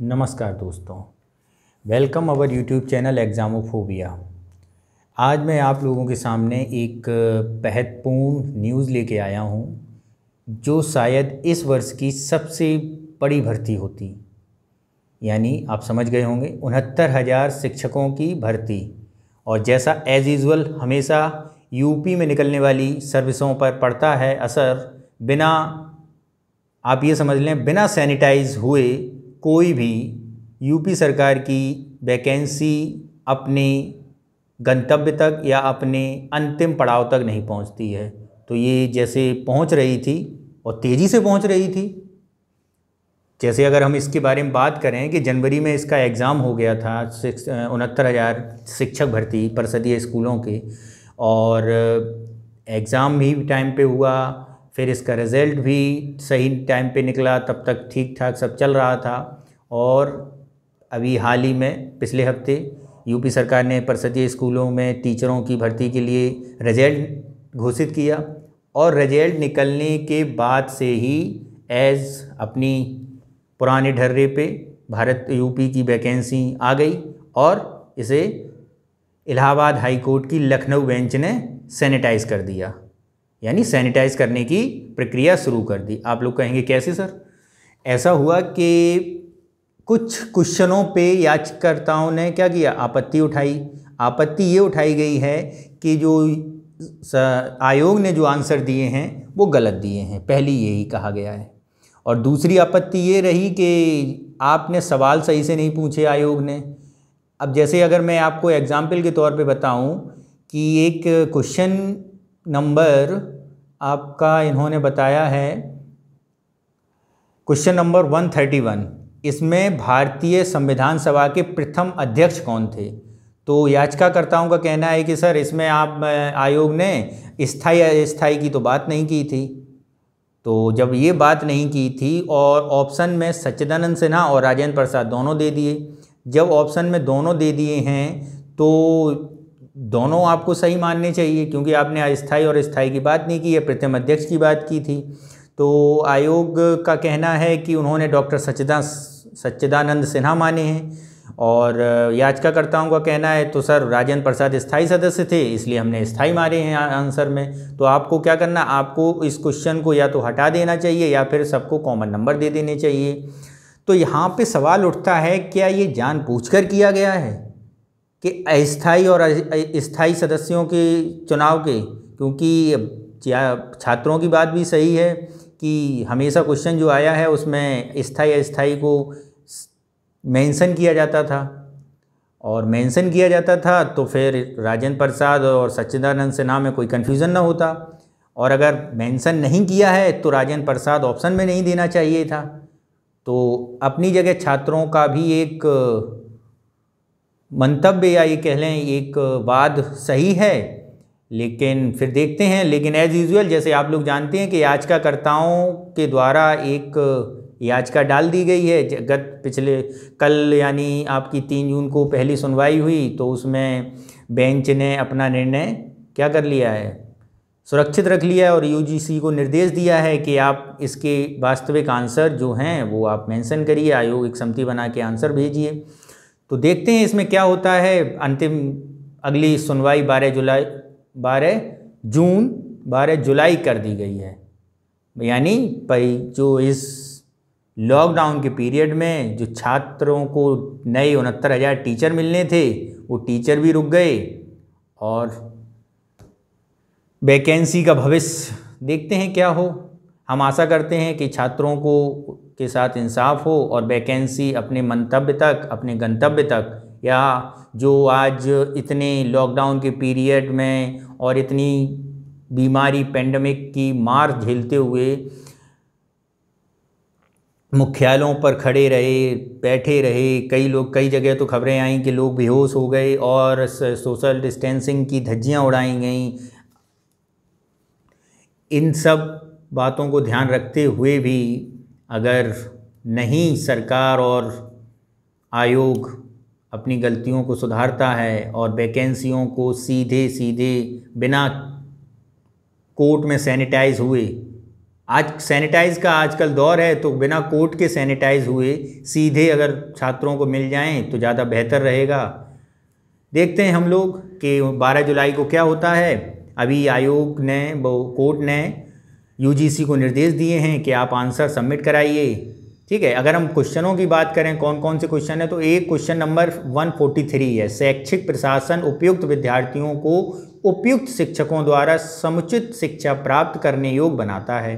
नमस्कार दोस्तों, welcome our YouTube channel एग्ज़ामोफोबिया। आज मैं आप लोगों के सामने एक महत्वपूर्ण न्यूज़ लेके आया हूँ जो शायद इस वर्ष की सबसे बड़ी भर्ती होती, यानी आप समझ गए होंगे 69,000 शिक्षकों की भर्ती। और जैसा एज़ यूजुअल हमेशा यूपी में निकलने वाली सर्विसों पर पड़ता है असर, बिना आप ये समझ लें बिना सैनिटाइज हुए कोई भी यूपी सरकार की वैकेंसी अपने गंतव्य तक या अपने अंतिम पड़ाव तक नहीं पहुंचती है। तो ये जैसे पहुंच रही थी और तेज़ी से पहुंच रही थी। जैसे अगर हम इसके बारे में बात करें कि जनवरी में इसका एग्ज़ाम हो गया था 69,000 शिक्षक भर्ती परिषदीय स्कूलों के, और एग्ज़ाम भी टाइम पे हुआ, फिर इसका रिज़ल्ट भी सही टाइम पे निकला, तब तक ठीक ठाक सब चल रहा था। और अभी हाल ही में पिछले हफ्ते यूपी सरकार ने परिषदीय स्कूलों में टीचरों की भर्ती के लिए रिज़ल्ट घोषित किया, और रिज़ल्ट निकलने के बाद से ही एज़ अपनी पुराने ढर्रे पे भारत यूपी की वैकेंसी आ गई और इसे इलाहाबाद हाई कोर्ट की लखनऊ बेंच ने सैनिटाइज़ कर दिया, यानी सैनिटाइज़ करने की प्रक्रिया शुरू कर दी। आप लोग कहेंगे कैसे सर? ऐसा हुआ कि कुछ क्वेश्चनों पे याचिकाकर्ताओं ने क्या किया, आपत्ति उठाई। आपत्ति ये उठाई गई है कि जो आयोग ने जो आंसर दिए हैं वो गलत दिए हैं, पहली यही कहा गया है। और दूसरी आपत्ति ये रही कि आपने सवाल सही से नहीं पूछे आयोग ने। अब जैसे अगर मैं आपको एग्जाम्पल के तौर पे बताऊं कि एक क्वेश्चन नंबर आपका इन्होंने बताया है क्वेश्चन नंबर 131, इसमें भारतीय संविधान सभा के प्रथम अध्यक्ष कौन थे? तो याचिकाकर्ताओं का कहना है कि सर इसमें आप आयोग ने स्थायी अस्थायी की तो बात नहीं की थी। तो जब ये बात नहीं की थी और ऑप्शन में सच्चिदानंद सिन्हा और राजेंद्र प्रसाद दोनों दे दिए, जब ऑप्शन में दोनों दे दिए हैं तो दोनों आपको सही मानने चाहिए, क्योंकि आपने अस्थायी और स्थायी की बात नहीं की है, प्रथम अध्यक्ष की बात की थी। तो आयोग का कहना है कि उन्होंने डॉक्टर सच्चिदानंद सिन्हा माने हैं, और याचिकाकर्ताओं का कहना है तो सर राजेंद्र प्रसाद स्थायी सदस्य थे इसलिए हमने स्थायी मारे हैं आंसर में। तो आपको क्या करना, आपको इस क्वेश्चन को या तो हटा देना चाहिए या फिर सबको कॉमन नंबर दे देने चाहिए। तो यहाँ पे सवाल उठता है, क्या ये जानबूझकर किया गया है कि अस्थायी और स्थायी सदस्यों के चुनाव के? क्योंकि छात्रों की बात भी सही है कि हमेशा क्वेश्चन जो आया है उसमें स्थायी अस्थायी को मेंशन किया जाता था, और मेंशन किया जाता था तो फिर राजेंद्र प्रसाद और सच्चिदानंद सिन्हा में कोई कन्फ्यूज़न ना होता। और अगर मेंशन नहीं किया है तो राजेंद्र प्रसाद ऑप्शन में नहीं देना चाहिए था। तो अपनी जगह छात्रों का भी एक मंतव्य या ये कह लें एक वाद सही है, लेकिन फिर देखते हैं। लेकिन एज़ यूजुअल जैसे आप लोग जानते हैं कि याचिकाकर्ताओं के द्वारा एक याचिका डाल दी गई है। पिछले कल यानी आपकी 3 जून को पहली सुनवाई हुई, तो उसमें बेंच ने अपना निर्णय क्या कर लिया है, सुरक्षित रख लिया है, और यूजीसी को निर्देश दिया है कि आप इसके वास्तविक आंसर जो हैं वो आप मेंशन करिए, आयोग एक समिति बना के आंसर भेजिए। तो देखते हैं इसमें क्या होता है। अंतिम अगली सुनवाई 12 जुलाई कर दी गई है, यानी जो इस लॉकडाउन के पीरियड में जो छात्रों को नए 69,000 टीचर मिलने थे वो टीचर भी रुक गए, और वैकेंसी का भविष्य देखते हैं क्या हो। हम आशा करते हैं कि छात्रों को के साथ इंसाफ हो और वैकेंसी अपने मंतव्य तक, अपने गंतव्य तक, या जो आज इतने लॉकडाउन के पीरियड में और इतनी बीमारी पेंडेमिक की मार झेलते हुए मुख्यालयों पर खड़े रहे, बैठे रहे, कई लोग, कई जगह तो खबरें आईं कि लोग बेहोश हो गए और सोशल डिस्टेंसिंग की धज्जियां उड़ाई गईं। इन सब बातों को ध्यान रखते हुए भी अगर नहीं सरकार और आयोग अपनी गलतियों को सुधारता है और वैकेंसियों को सीधे सीधे बिना कोर्ट में सैनिटाइज हुए आज सैनिटाइज का आजकल दौर है, तो बिना कोट के सैनिटाइज हुए सीधे अगर छात्रों को मिल जाएं तो ज़्यादा बेहतर रहेगा। देखते हैं हम लोग कि 12 जुलाई को क्या होता है। अभी आयोग ने, कोर्ट ने यूजीसी को निर्देश दिए हैं कि आप आंसर सबमिट कराइए। ठीक है, अगर हम क्वेश्चनों की बात करें कौन कौन से क्वेश्चन है, तो एक क्वेश्चन नंबर 143 है, शैक्षिक प्रशासन उपयुक्त विद्यार्थियों को उपयुक्त शिक्षकों द्वारा समुचित शिक्षा प्राप्त करने योग्य बनाता है,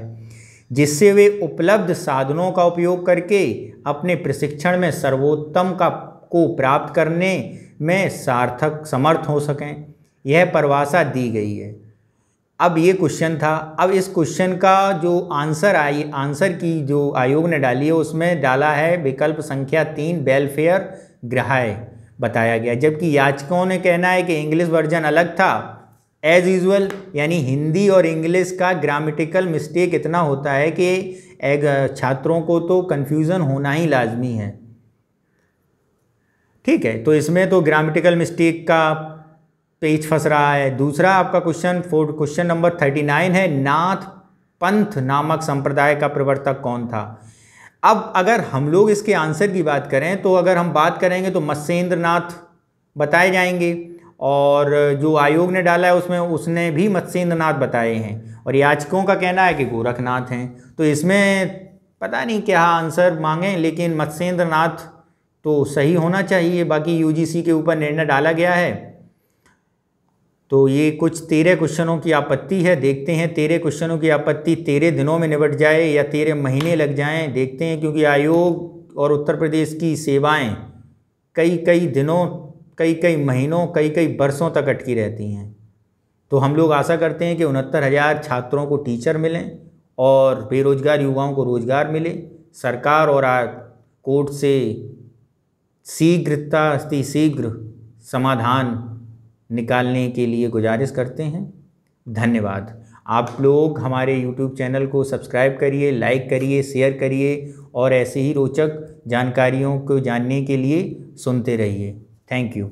जिससे वे उपलब्ध साधनों का उपयोग करके अपने प्रशिक्षण में सर्वोत्तम को प्राप्त करने में सार्थक समर्थ हो सकें। यह परिभाषा दी गई है। अब ये क्वेश्चन था। अब इस क्वेश्चन का जो आंसर की जो आयोग ने डाली है, उसमें डाला है विकल्प संख्या 3 वेलफेयर ग्राह्य बताया गया, जबकि याचिकाओं ने कहना है कि इंग्लिश वर्जन अलग था। एज यूजुअल, यानी हिंदी और इंग्लिश का ग्रामेटिकल मिस्टेक इतना होता है कि छात्रों को तो कन्फ्यूज़न होना ही लाजमी है। ठीक है, तो इसमें तो ग्रामेटिकल मिस्टेक का पेज फंस रहा है। दूसरा आपका क्वेश्चन नंबर 39 है, नाथ पंथ नामक संप्रदाय का प्रवर्तक कौन था। अब अगर हम लोग इसके आंसर की बात करें, तो अगर हम बात करेंगे तो मत्स्येंद्र नाथ बताए जाएंगे, और जो आयोग ने डाला है उसमें उसने भी मत्स्येंद्र नाथ बताए हैं, और याचकों का कहना है कि गोरखनाथ हैं। तो इसमें पता नहीं क्या आंसर मांगें, लेकिन मत्स्येंद्र नाथ तो सही होना चाहिए। बाकी यूजीसी के ऊपर निर्णय डाला गया है। तो ये कुछ 13 क्वेश्चनों की आपत्ति है। देखते हैं 13 क्वेश्चनों की आपत्ति 13 दिनों में निपट जाए या 13 महीने लग जाएं, देखते हैं, क्योंकि आयोग और उत्तर प्रदेश की सेवाएं कई दिनों, कई महीनों, कई वर्षों तक अटकी रहती हैं। तो हम लोग आशा करते हैं कि 69,000 छात्रों को टीचर मिलें और बेरोजगार युवाओं को रोजगार मिले। सरकार और कोर्ट से शीघ्र समाधान निकालने के लिए गुजारिश करते हैं। धन्यवाद। आप लोग हमारे YouTube चैनल को सब्सक्राइब करिए, लाइक करिए, शेयर करिए, और ऐसे ही रोचक जानकारियों को जानने के लिए सुनते रहिए। Thank you.